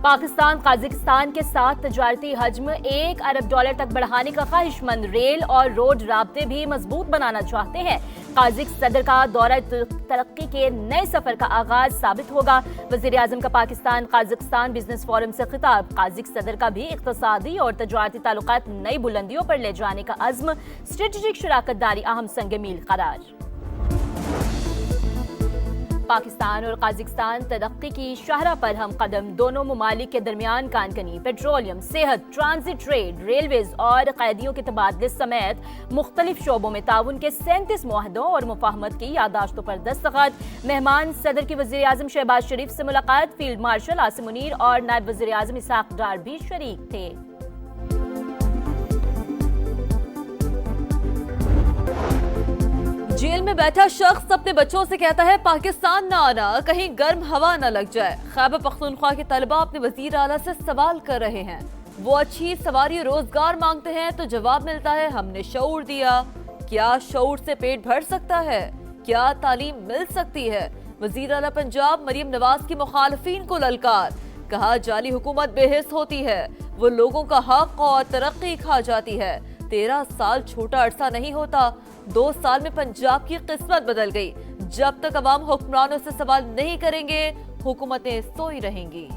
Pakistan Kazakhstan کے ساتھ تجارتی حجم $1 ارب تک بڑھانے کا خواہش مند، ریل اور روڈ رابطے بھی مضبوط بنانا چاہتے ہیں۔ قازق صدر کا دورہ ترقی کے نئے سفر کا آغاز ثابت ہوگا۔ وزیر اعظم کا پاکستان قازقستان بزنس فورم سے خطاب۔ قازق صدر کا بھی اقتصادی اور تجارتی تعلقات نئی بلندیوں پر لے جانے کا عزم، اسٹریٹجک شراکت داری اہم سنگ میل قرار۔ پاکستان اور قازقستان ترقی کی شاہراہ پر ہم قدم، دونوں ممالک کے درمیان کان کنی، پیٹرولیم، صحت، ٹرانزٹ ٹریڈ، ریلویز اور قیدیوں کے تبادلے سمیت مختلف شعبوں میں تعاون کے 37 معاہدوں اور مفاہمت کی یادداشتوں پر دستخط۔ مہمان صدر کی وزیر اعظم شہباز شریف سے ملاقات، فیلڈ مارشل عاصم منیر اور نائب وزیر اعظم اسحاق ڈار بھی شریک تھے۔ جیل میں بیٹھا شخص اپنے بچوں سے کہتا ہے پاکستان نہ آنا، کہیں گرم ہوا نہ لگ جائے۔ خیبر پختونخوا کے طلبہ اپنے وزیر اعلیٰ سے سوال کر رہے ہیں۔ وہ اچھی سواری روزگار مانگتے ہیں تو جواب ملتا ہے ہم نے شعور دیا۔ کیا شعور سے پیٹ بھر سکتا ہے؟ کیا تعلیم مل سکتی ہے؟ وزیر اعلیٰ پنجاب مریم نواز کی مخالفین کو للکار، کہا جعلی حکومت بے حس ہوتی ہے، وہ لوگوں کا حق اور ترقی کھا جاتی ہے۔ 13 سال چھوٹا عرصہ نہیں ہوتا، 2 سال میں پنجاب کی قسمت بدل گئی۔ جب تک عوام حکمرانوں سے سوال نہیں کریں گے، حکومتیں سوئی رہیں گی۔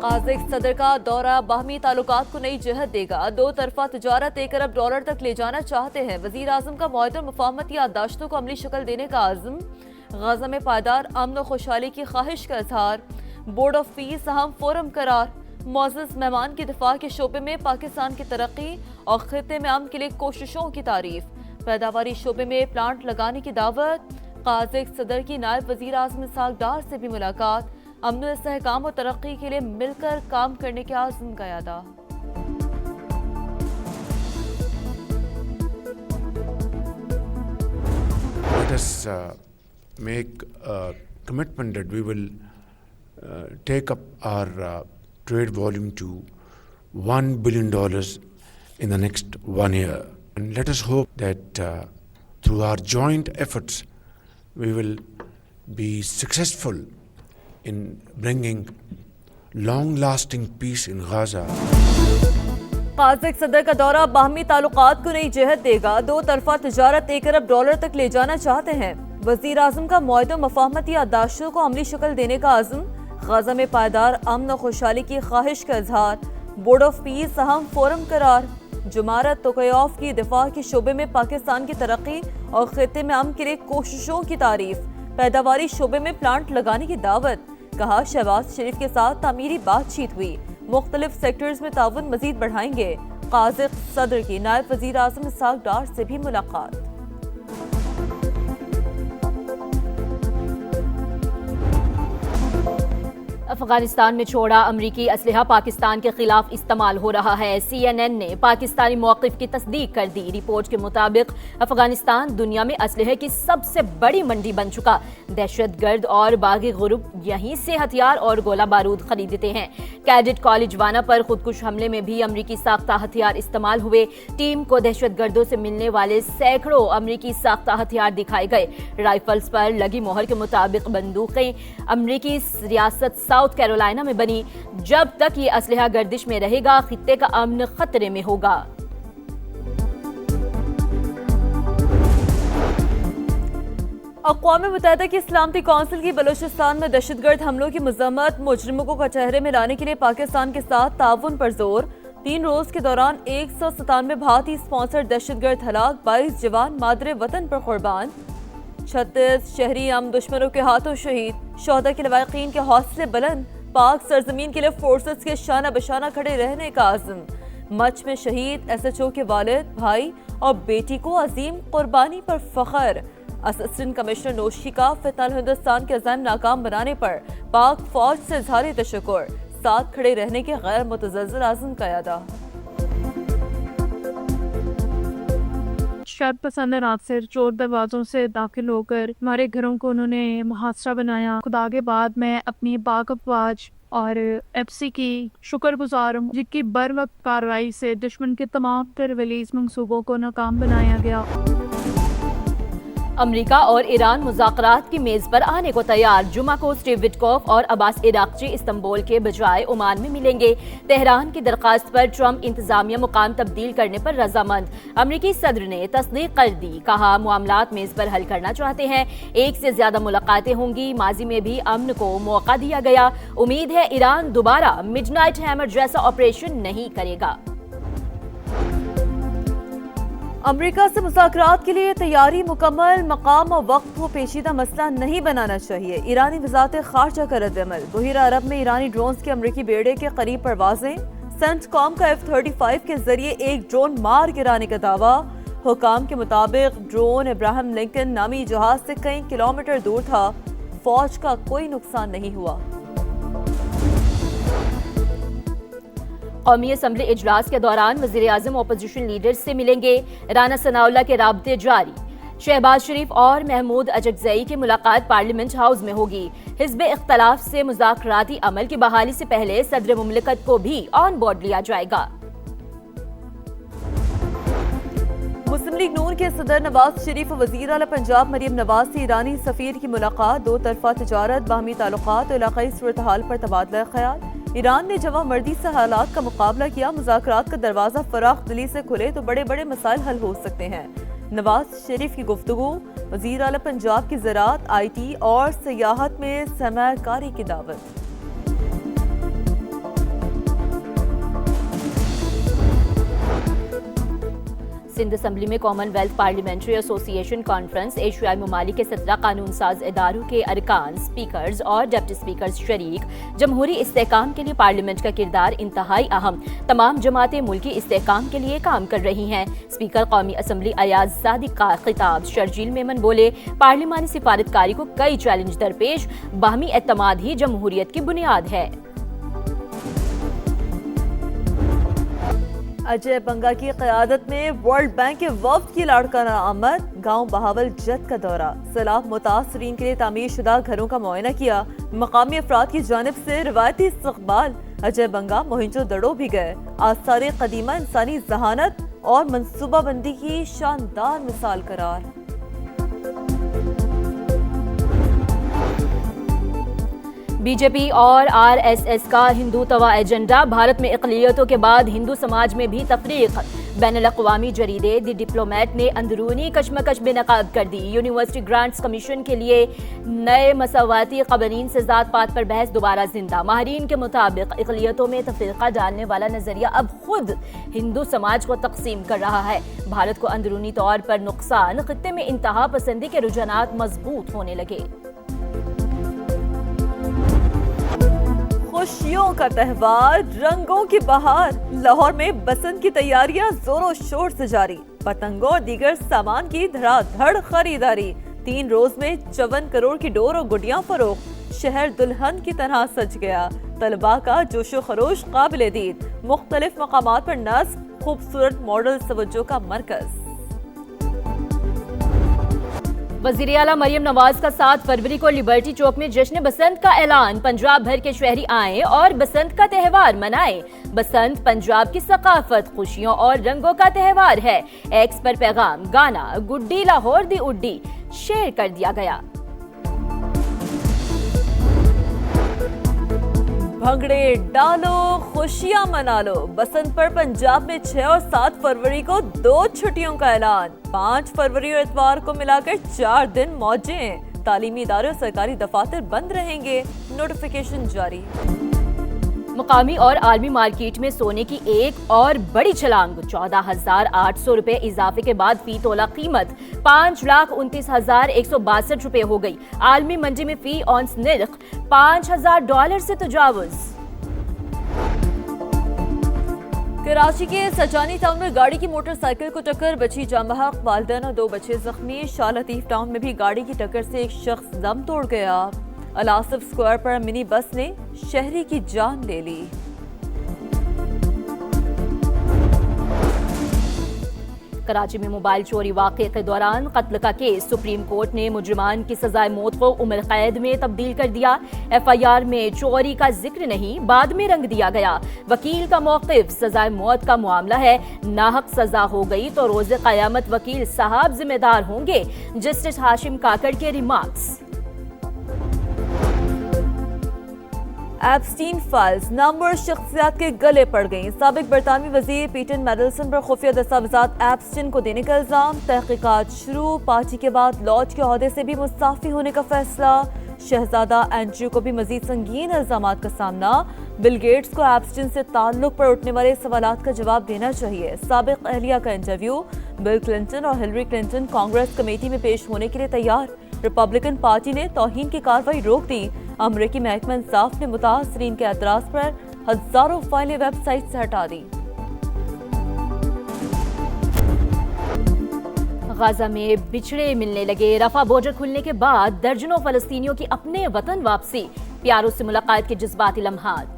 قازق صدر کا دورہ باہمی تعلقات کو نئی جہت دے گا، 2 طرفہ تجارت $1 ارب تک لے جانا چاہتے ہیں۔ وزیر اعظم کا معاہدوں اور مفاہمت یادداشتوں کو عملی شکل دینے کا عزم، غزہ میں پائیدار امن و خوشحالی کی خواہش کا اظہار، بورڈ آف پیس اہم فورم قرار۔ معزز مہمان کی دفاع کے شعبے میں پاکستان کی ترقی اور خطے میں امن کے لیے کوششوں کی تعریف، پیداواری شعبے میں پلانٹ لگانے کی دعوت۔ قازق صدر کی نائب وزیر اعظم اسحاق ڈار سے بھی ملاقات، امن و استحکام اور ترقی کے لیے مل کر کام کرنے کے عزم کا اعادہ۔ Let us make a commitment that we will take up our trade volume to $1 billion in the next 1 year. And let us hope that through our joint efforts, we will be successful in bringing long-lasting peace in Gaza. قازق صدر کا دورہ باہمی تعلقات کو نئی جہت دے گا، 2 طرفہ تجارت $1 ارب تک لے جانا چاہتے ہیں۔ وزیر اعظم کا معاہدوں مفاہمت یادداشتوں کو عملی شکل دینے کا عزم، غزہ میں پائیدار امن و خوشحالی کی خواہش کا اظہار، بورڈ آف پیس اہم فورم قرار۔ جمارت توقیاف کی دفاع کے شعبے میں پاکستان کی ترقی اور خطے میں امن کے لیے کوششوں کی تعریف، پیداواری شعبے میں پلانٹ لگانے کی دعوت، کہا شہباز شریف کے ساتھ تعمیری بات چیت ہوئی، مختلف سیکٹرز میں تعاون مزید بڑھائیں گے۔ قازق صدر کی نائب وزیر اعظم اسحاق ڈار سے بھی ملاقات۔ افغانستان میں چھوڑا امریکی اسلحہ پاکستان کے خلاف استعمال ہو رہا ہے۔ CNN نے پاکستانی موقف کی تصدیق کر دی۔ رپورٹ کے مطابق افغانستان دنیا میں اسلحے کی سب سے بڑی منڈی بن چکا۔ دہشت گرد اور باغی گروپ یہیں سے ہتھیار اور گولہ بارود خریدتے ہیں۔ کیڈٹ کالج وانا پر خودکش حملے میں بھی امریکی ساختہ ہتھیار استعمال ہوئے۔ ٹیم کو دہشت گردوں سے ملنے والے سینکڑوں امریکی ساختہ ہتھیار دکھائے گئے۔ رائفلز پر لگی مہر کے مطابق بندوقیں امریکی ریاست ساؤتھ کیرولائنا میں بنی۔ جب تک یہ اسلحہ گردش میں رہے گا، خطے کا امن خطرے میں ہوگا۔ اقوام متحدہ کی سلامتی کونسل کی بلوچستان میں دہشت گرد حملوں کی مذمت، مجرموں کو کچہرے میں لانے کے لیے پاکستان کے ساتھ تعاون پر زور۔ 3 روز کے دوران 197 بھارتی اسپانسر دہشت گرد ہلاک، 22 جوان مادر وطن پر قربان، 36 شہری ہم دشمنوں کے ہاتھوں شہید۔ شہداء کے لواحقین کے حوصلے بلند، پاک سرزمین کے لیے فورسز کے شانہ بشانہ کھڑے رہنے کا عزم۔ مچھ میں شہید SHO کے والد، بھائی اور بیٹی کو عظیم قربانی پر فخر۔ اسسٹنٹ کمشنر نوشی کا فتنہ ہندوستان کے عزائم ناکام بنانے پر پاک فوج سے اظہار تشکر، ساتھ کھڑے رہنے کے غیر متزلزل عزم کا اعادہ۔ شر پسند عناصر چور دروازوں سے داخل ہو کر ہمارے گھروں کو انہوں نے محاصرہ بنایا۔ خدا کے بعد میں اپنی پاک افواج اور FCC کی شکر گزار ہوں، جن کی بر وقت کارروائی سے دشمن کے تمام تر ریلیز منصوبوں کو ناکام بنایا گیا۔ امریکہ اور ایران مذاکرات کی میز پر آنے کو تیار. جمعہ کو اسٹیو وٹکوف اور عباس عراقچی استنبول کے بجائے عمان میں ملیں گے. تہران کی درخواست پر ٹرمپ انتظامیہ مقام تبدیل کرنے پر رضامند. امریکی صدر نے تصدیق کر دی. کہا معاملات میز پر حل کرنا چاہتے ہیں. ایک سے زیادہ ملاقاتیں ہوں گی. ماضی میں بھی امن کو موقع دیا گیا. امید ہے ایران دوبارہ مڈ نائٹ ہیمر جیسا آپریشن نہیں کرے گا. امریکہ سے مذاکرات کے لیے تیاری مکمل. مقام و وقت کو پیچیدہ مسئلہ نہیں بنانا چاہیے. ایرانی وزارت خارجہ کا رد عمل. بحیرہ عرب میں ایرانی ڈرونز کے امریکی بیڑے کے قریب پروازیں. سینٹ کام کا F-35 کے ذریعے ایک ڈرون مار گرانے کا دعویٰ. حکام کے مطابق ڈرون ابراہم لنکن نامی جہاز سے کئی کلومیٹر دور تھا. فوج کا کوئی نقصان نہیں ہوا. قومی اسمبلی اجلاس کے دوران وزیراعظم اپوزیشن لیڈرز سے ملیں گے. رانا ثناءاللہ کے رابطے جاری. شہباز شریف اور محمود اجگزئی کی ملاقات پارلیمنٹ ہاؤس میں ہوگی. حزب اختلاف سے مذاکراتی عمل کی بحالی سے پہلے صدر مملکت کو بھی آن بورڈ لیا جائے گا. مسلم لیگ نون کے صدر نواز شریف و وزیر اعلی پنجاب مریم نواز سے ایرانی سفیر کی ملاقات. دو طرفہ تجارت، باہمی تعلقات اور علاقائی صورتحال پر تبادلہ خیال. ایران نے جوان مردی سے حالات کا مقابلہ کیا. مذاکرات کا دروازہ فراخ دلی سے کھلے تو بڑے بڑے مسائل حل ہو سکتے ہیں. نواز شریف کی گفتگو. وزیر اعلی پنجاب کی زراعت، IT اور سیاحت میں سرمایہ کاری کی دعوت. سندھ اسمبلی میں کامن ویلتھ پارلیمنٹری ایسوسی ایشن کانفرنس. ایشیائی ممالک کے 17 قانون ساز اداروں کے ارکان، اسپیکرز اور ڈپٹی اسپیکرز شریک. جمہوری استحکام کے لیے پارلیمنٹ کا کردار انتہائی اہم. تمام جماعتیں ملکی استحکام کے لیے کام کر رہی ہیں. اسپیکر قومی اسمبلی ایاز صادق کا خطاب. شرجیل میمن بولے، پارلیمانی سفارتکاری کو کئی چیلنج درپیش. باہمی اعتماد ہی جمہوریت کی بنیاد ہے. اجے بنگا کی قیادت میں ورلڈ بینک کے وفد کی لاڑکانہ آمد. گاؤں بہاول جت کا دورہ. سیلاب متاثرین کے لیے تعمیر شدہ گھروں کا معائنہ کیا. مقامی افراد کی جانب سے روایتی استقبال. اجے بنگا موہنجو دڑو بھی گئے. آثار قدیمہ انسانی ذہانت اور منصوبہ بندی کی شاندار مثال قرار. بی جے پی اور RSS کا ہندوتوا ایجنڈا. بھارت میں اقلیتوں کے بعد ہندو سماج میں بھی تفریق. بین الاقوامی جریدے دی ڈپلومیٹ نے اندرونی کشمکش بے نقاب کر دی. یونیورسٹی گرانٹس کمیشن کے لیے نئے مساواتی قوانین سے ذات پات پر بحث دوبارہ زندہ. ماہرین کے مطابق اقلیتوں میں تفریقہ ڈالنے والا نظریہ اب خود ہندو سماج کو تقسیم کر رہا ہے. بھارت کو اندرونی طور پر نقصان. خطے میں انتہا پسندی کے رجحانات مضبوط ہونے لگے. خوشیوں کا تہوار، رنگوں کی بہار. لاہور میں بسنت کی تیاریاں زور و شور سے جاری. پتنگوں اور دیگر سامان کی دھڑا دھڑ خریداری. 3 روز میں 54 کروڑ کی ڈور اور گڈیاں فروخت. شہر دلہن کی طرح سج گیا. طلباء کا جوش و خروش قابل دید. مختلف مقامات پر نصب خوبصورت ماڈل توجہ کا مرکز. وزیر اعلیٰ مریم نواز کا 7 فروری کو لبرٹی چوک میں جشن بسنت کا اعلان. پنجاب بھر کے شہری آئیں اور بسنت کا تہوار منائیں. بسنت پنجاب کی ثقافت، خوشیوں اور رنگوں کا تہوار ہے. ایکس پر پیغام، گانا گڈی لاہور دی اڈی شیئر کر دیا گیا. بھنگڑے ڈالو، خوشیاں منا لو. بسنت پر پنجاب میں 6 اور 7 فروری کو 2 چھٹیوں کا اعلان. 5 فروری اور اتوار کو ملا کر 4 دن موجیں. تعلیمی ادارے اور سرکاری دفاتر بند رہیں گے. نوٹیفیکیشن جاری. مقامی اور عالمی مارکیٹ میں سونے کی ایک اور بڑی چھلانگ. 14,800 روپے اضافے کے بعد فی تولہ قیمت 5,29,162 روپے ہو گئی. عالمی منڈی میں فی اونس نرخ $5,000 سے تجاوز. کراچی کے سجانی ٹاؤن میں گاڑی کی موٹر سائیکل کو ٹکر. بچی جاں بحق، والدین اور 2 بچے زخمی. شاہ لطیف ٹاؤن میں بھی گاڑی کی ٹکر سے ایک شخص دم توڑ گیا. الاسف سکوائر پر منی بس نے شہری کی جان لے لی. کراچی میں موبائل چوری واقعے کے دوران قتل کا کیس، سپریم کورٹ نے مجرمان کی سزائے موت کو عمر قید میں تبدیل کر دیا۔ ایف آئی آر میں چوری کا ذکر نہیں، بعد میں رنگ دیا گیا۔ وکیل کا موقف، سزائے موت کا معاملہ ہے، ناحق سزا ہو گئی تو روز قیامت وکیل صاحب ذمہ دار ہوں گے، جسٹس ہاشم کاکڑ کے ریمارکس۔ ایپسٹین فائلز نامور شخصیات کے گلے پڑ گئیں۔ سابق برطانوی وزیر پیٹر میڈلسن پر خفیہ دستاویزات ایپسٹین کو دینے کا الزام، تحقیقات شروع۔ پارٹی کے بعد لارڈ کے عہدے سے بھی مستعفی ہونے کا فیصلہ۔ شہزادہ اینڈریو کو بھی مزید سنگین الزامات کا سامنا۔ بل گیٹس کو ایپسٹین سے تعلق پر اٹھنے والے سوالات کا جواب دینا چاہیے۔ سابق اہلیہ کا انٹرویو، بل کلنٹن اور ہلری کلنٹن کانگریس کمیٹی میں پیش ہونے کے لیے تیار۔ ریپبلکن پارٹی نے توہین کی کارروائی روک دی۔ امریکی محکمہ انصاف نے متاثرین کے اعتراض پر ہزاروں فائلیں ویب سائٹ سے ہٹا دی۔ غزہ میں بچھڑے ملنے لگے، رفح بارڈر کھلنے کے بعد درجنوں فلسطینیوں کی اپنے وطن واپسی، پیاروں سے ملاقات کے جذباتی لمحات۔